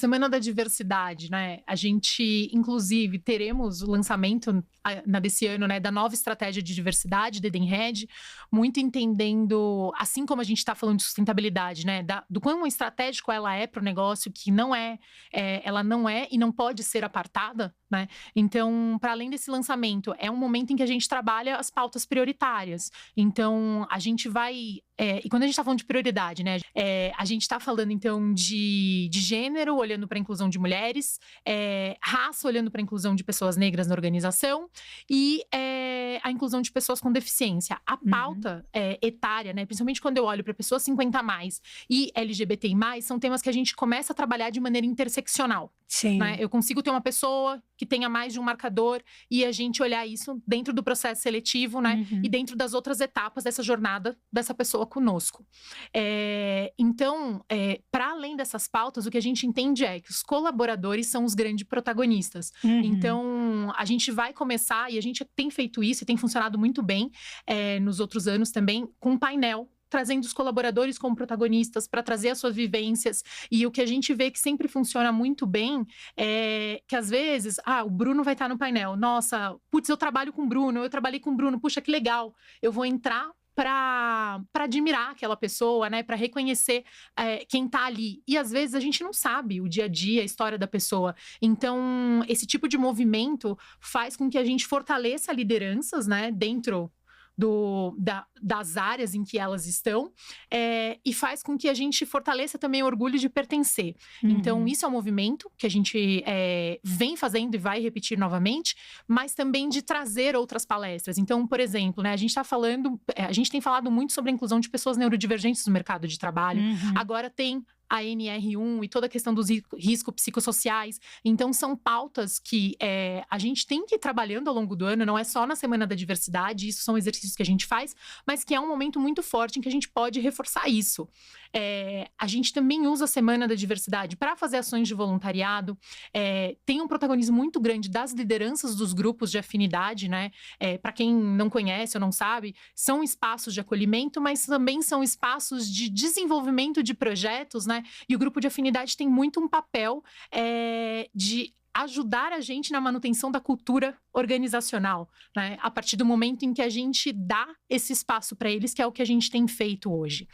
Semana da Diversidade, né? A gente, inclusive, teremos o lançamento desse ano, né, da nova estratégia de diversidade da Edenred, muito entendendo, assim como a gente está falando de sustentabilidade, né, do quão estratégico ela é para o negócio, que ela não é e não pode ser apartada, né? Então, para além desse lançamento, é um momento em que a gente trabalha as pautas prioritárias. Então, a gente vai. E quando a gente está falando de prioridade, né? A gente está falando, então, de gênero, olhando para a inclusão de mulheres, raça, olhando para a inclusão de pessoas negras na organização, e a inclusão de pessoas com deficiência. A pauta etária, né? Principalmente quando eu olho para pessoas 50 mais e LGBTI+, são temas que a gente começa a trabalhar de maneira interseccional. Sim. Né? Eu consigo ter uma pessoa que tenha mais de um marcador e a gente olhar isso dentro do processo seletivo, né? E dentro das outras etapas dessa jornada dessa pessoa conosco. Então, para além dessas pautas, o que a gente entende é que os colaboradores são os grandes protagonistas. Então, a gente vai começar, e a gente tem feito isso e tem funcionado muito bem nos outros anos também, com um painel, trazendo os colaboradores como protagonistas para trazer as suas vivências. E o que a gente vê que sempre funciona muito bem é que, às vezes, o Bruno vai estar no painel. Nossa, putz, eu trabalho com o Bruno, eu trabalhei com o Bruno, puxa, que legal. Eu vou entrar para admirar aquela pessoa, né? Para reconhecer quem está ali. E, às vezes, a gente não sabe o dia a dia, a história da pessoa. Então, esse tipo de movimento faz com que a gente fortaleça lideranças, né? Dentro das áreas em que elas estão, e faz com que a gente fortaleça também o orgulho de pertencer. Então, isso é um movimento que a gente vem fazendo e vai repetir novamente, mas também de trazer outras palestras. Então, por exemplo, né, a gente tem falado muito sobre a inclusão de pessoas neurodivergentes no mercado de trabalho. Agora tem a NR1 e toda a questão dos riscos psicossociais. Então, são pautas que a gente tem que ir trabalhando ao longo do ano, não é só na Semana da Diversidade, isso são exercícios que a gente faz, mas que é um momento muito forte em que a gente pode reforçar isso. A gente também usa a Semana da Diversidade para fazer ações de voluntariado, tem um protagonismo muito grande das lideranças dos grupos de afinidade, né? Para quem não conhece ou não sabe, são espaços de acolhimento, mas também são espaços de desenvolvimento de projetos, né? E o grupo de afinidade tem muito um papel de ajudar a gente na manutenção da cultura organizacional, né? A partir do momento em que a gente dá esse espaço para eles, que é o que a gente tem feito hoje.